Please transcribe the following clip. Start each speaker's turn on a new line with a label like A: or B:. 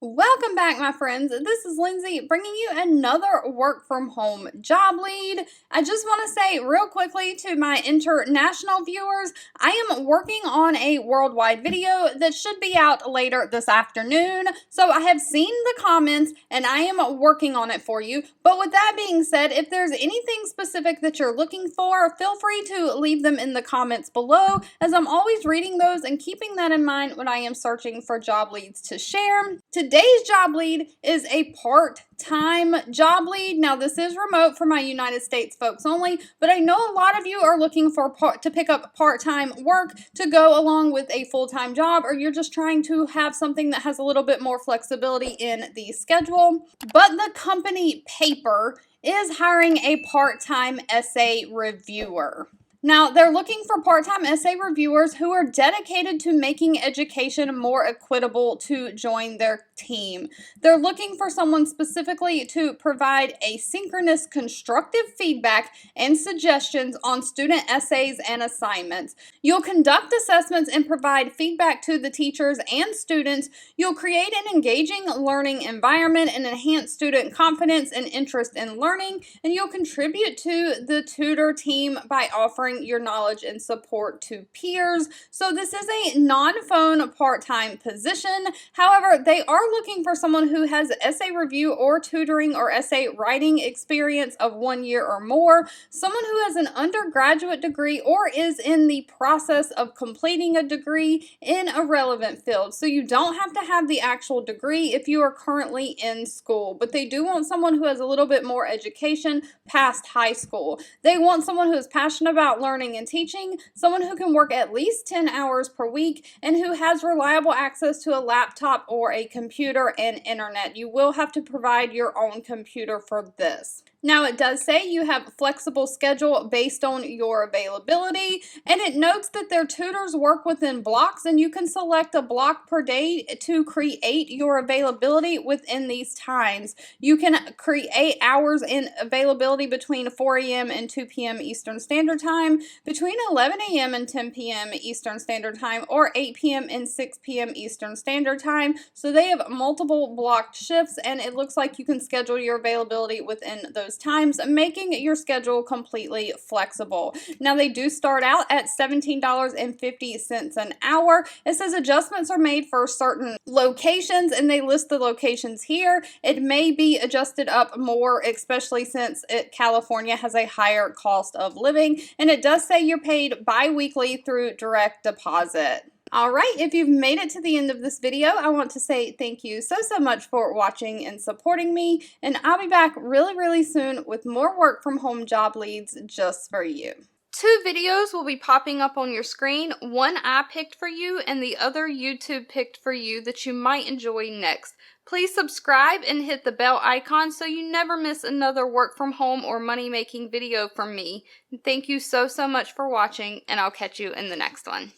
A: Welcome back, my friends. This is Lindsay bringing you another work from home job lead. I just want to say real quickly to my international viewers, I am working on a worldwide video that should be out later this afternoon. So I have seen the comments and I am working on it for you. But with that being said, if there's anything specific that you're looking for, feel free to leave them in the comments below, as I'm always reading those and keeping that in mind when I am searching for job leads to share. Today's job lead is a part-time job lead. Now, this is remote for my United States folks only, but I know a lot of you are looking for to pick up part-time work to go along with a full-time job, or you're just trying to have something that has a little bit more flexibility in the schedule. But the company Paper is hiring a part-time essay reviewer. Now, they're looking for part-time essay reviewers who are dedicated to making education more equitable to join their team. They're looking for someone specifically to provide asynchronous constructive feedback and suggestions on student essays and assignments. You'll conduct assessments and provide feedback to the teachers and students. You'll create an engaging learning environment and enhance student confidence and interest in learning, and you'll contribute to the tutor team by offering your knowledge and support to peers. So this is a non-phone part-time position. However, they are looking for someone who has essay review or tutoring or essay writing experience of 1 year or more, someone who has an undergraduate degree or is in the process of completing a degree in a relevant field. So you don't have to have the actual degree if you are currently in school, but they do want someone who has a little bit more education past high school. They want someone who is passionate about learning and teaching, someone who can work at least 10 hours per week, and who has reliable access to a laptop or a computer and internet. You will have to provide your own computer for this. Now, it does say you have a flexible schedule based on your availability, and it notes that their tutors work within blocks, and you can select a block per day to create your availability within these times. You can create hours in availability between 4 a.m. and 2 p.m. Eastern Standard Time, between 11 a.m. and 10 p.m. Eastern Standard Time, or 8 p.m. and 6 p.m. Eastern Standard Time. So they have multiple blocked shifts, and it looks like you can schedule your availability within those times, making your schedule completely flexible. Now, they do start out at $17.50 an hour. It says adjustments are made for certain locations, and they list the locations here. It may be adjusted up more, especially since California has a higher cost of living, and it does say you're paid bi-weekly through direct deposit. Alright, if you've made it to the end of this video, I want to say thank you so much for watching and supporting me, and I'll be back really soon with more work from home job leads just for you. 2 videos will be popping up on your screen. One I picked for you and the other YouTube picked for you that you might enjoy next. Please subscribe and hit the bell icon so you never miss another work from home or money making video from me. Thank you so much for watching, and I'll catch you in the next one.